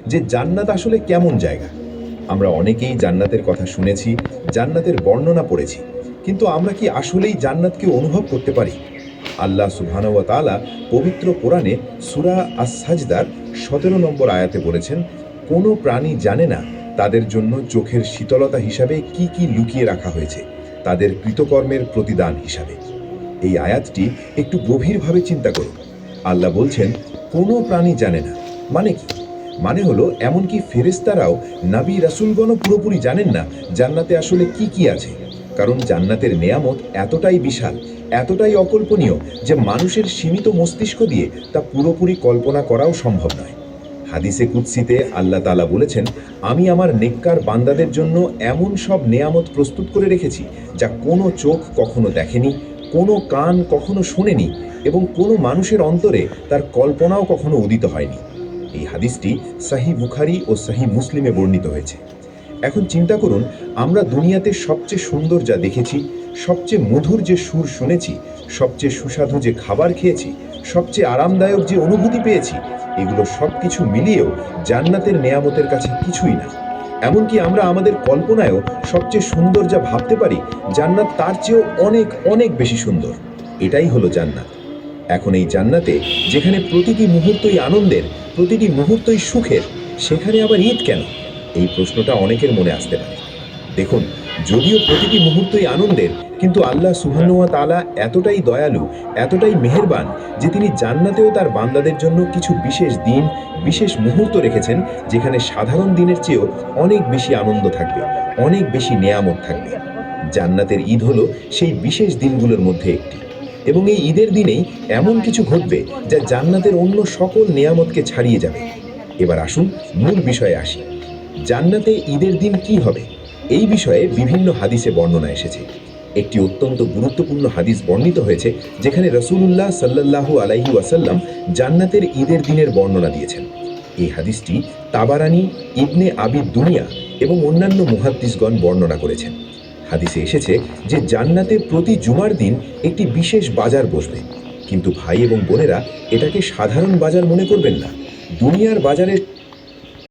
যে জান্নাত আসলে কেমন জায়গা। আমরা অনেকেই জান্নাতের কথা শুনেছি, জান্নাতের বর্ণনা পড়েছি, কিন্তু আমরা কি আসলেই জান্নাতকে অনুভব করতে পারি? আল্লাহ সুবহানাহু ওয়া তাআলা পবিত্র কোরআনে সূরা আস-সাজদার ১৭ নম্বর আয়াতে বলেছেন, কোনো প্রাণী জানে না তাদের জন্য চোখের শীতলতা হিসাবে কি কি লুকিয়ে রাখা হয়েছে তাদের কৃতকর্মের প্রতিদান হিসাবে। এই আয়াতটি একটু গভীরভাবে চিন্তা করুন। আল্লাহ বলছেন, কোনো প্রাণী জানে না। মানে কি? মানে হলো এমনকি ফেরেশতারাও, নবী রাসূলগণও পুরোপুরি জানেন না জান্নাতে আসলে কি কি আছে। কারণ জান্নাতের নেয়ামত এতটাই বিশাল, এতটাই অকল্পনীয় যে মানুষের সীমিত মস্তিষ্ক দিয়ে তা পুরোপুরি কল্পনা করাও সম্ভব নয়। হাদিসে কুদসিতে আল্লাহ তাআলা বলেছেন, আমি আমার নেককার বান্দাদের জন্য এমন সব নেয়ামত প্রস্তুত করে রেখেছি যা কোনো চোখ কখনো দেখেনি, কোনো কান কখনো শোনেনি এবং কোনো মানুষের অন্তরে তার কল্পনাও কখনো উদিত হয়নি। এই হাদিসটি সহিহ বুখারী ও সহিহ মুসলিমে বর্ণিত হয়েছে। এখন চিন্তা করুন, আমরা দুনিয়াতে সবচেয়ে সুন্দর যা দেখেছি, সবচেয়ে মধুর যে সুর শুনেছি, সবচেয়ে সুস্বাদু যে খাবার খেয়েছি, সবচেয়ে আরামদায়ক যে অনুভূতি পেয়েছি, এগুলো সবকিছু মিলিয়েও জান্নাতের নেয়ামতের কাছে কিছুই না। এমনকি আমরা আমাদের কল্পনায়ও সবচেয়ে সুন্দর যা ভাবতে পারি, জান্নাত তার চেয়েও অনেক অনেক বেশি সুন্দর। এটাই হলো জান্নাত। এখন এই জান্নাতে যেখানে প্রতিটি মুহূর্তই আনন্দের, প্রতিটি মুহূর্তই সুখের, সেখানে আবার ঈদ কেন? এই প্রশ্নটা অনেকের মনে আসতে পারে। দেখুন, যদিও প্রতিটি মুহূর্তই আনন্দের, কিন্তু আল্লাহ সুবহানাহু ওয়া তাআলা এতটাই দয়ালু, এতটাই মেহেরবান যে তিনি জান্নাতেও তার বান্দাদের জন্য কিছু বিশেষ দিন, বিশেষ মুহূর্ত রেখেছেন যেখানে সাধারণ দিনের চেয়েও অনেক বেশি আনন্দ থাকবে, অনেক বেশি নেয়ামত থাকবে। জান্নাতের ঈদ হলো সেই বিশেষ দিনগুলোর মধ্যে একটি। এবং এই ঈদের দিনেই এমন কিছু ঘটবে যা জান্নাতের অন্য সকল নেয়ামতকে ছাড়িয়ে যাবে। এবার আসুন মূল বিষয়ে আসি। জান্নাতে ঈদের দিন কি হবে? এই বিষয়ে বিভিন্ন হাদিসে বর্ণনা এসেছে। একটি অত্যন্ত গুরুত্বপূর্ণ হাদিস বর্ণিত হয়েছে যেখানে রাসূলুল্লাহ সাল্লাল্লাহু আলাইহি ওয়াসাল্লাম জান্নাতের ঈদের দিনের বর্ণনা দিয়েছেন। এই হাদিসটি তাবারানী, ইবনে আবি দুনিয়া এবং অন্যান্য মুহাদ্দিসগণ বর্ণনা করেছেন। হাদিসে এসেছে যে জান্নাতে প্রতি জুমার দিন একটি বিশেষ বাজার বসবে। কিন্তু ভাই এবং বোনেরা, এটাকে সাধারণ বাজার মনে করবেন না। দুনিয়ার বাজারের